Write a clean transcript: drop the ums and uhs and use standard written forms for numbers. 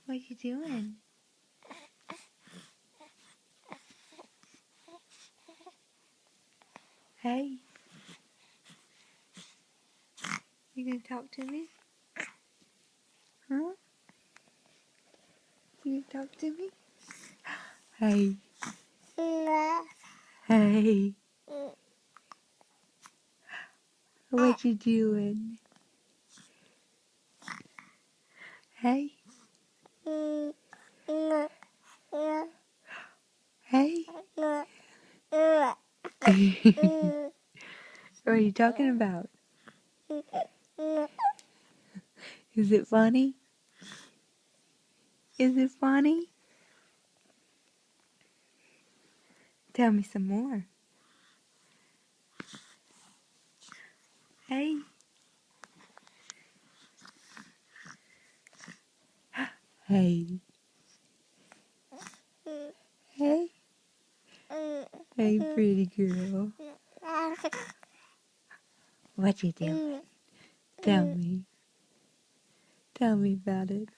What you doing? Hey, you gonna talk to me? Huh? You gonna talk to me? Hey. Hey. What you doing? Hey. Hey. What are you talking about? Is it funny? Is it funny? Tell me some more. Hey. Hey. Hey. Hey, pretty girl. What you doing? Tell me. Tell me about it.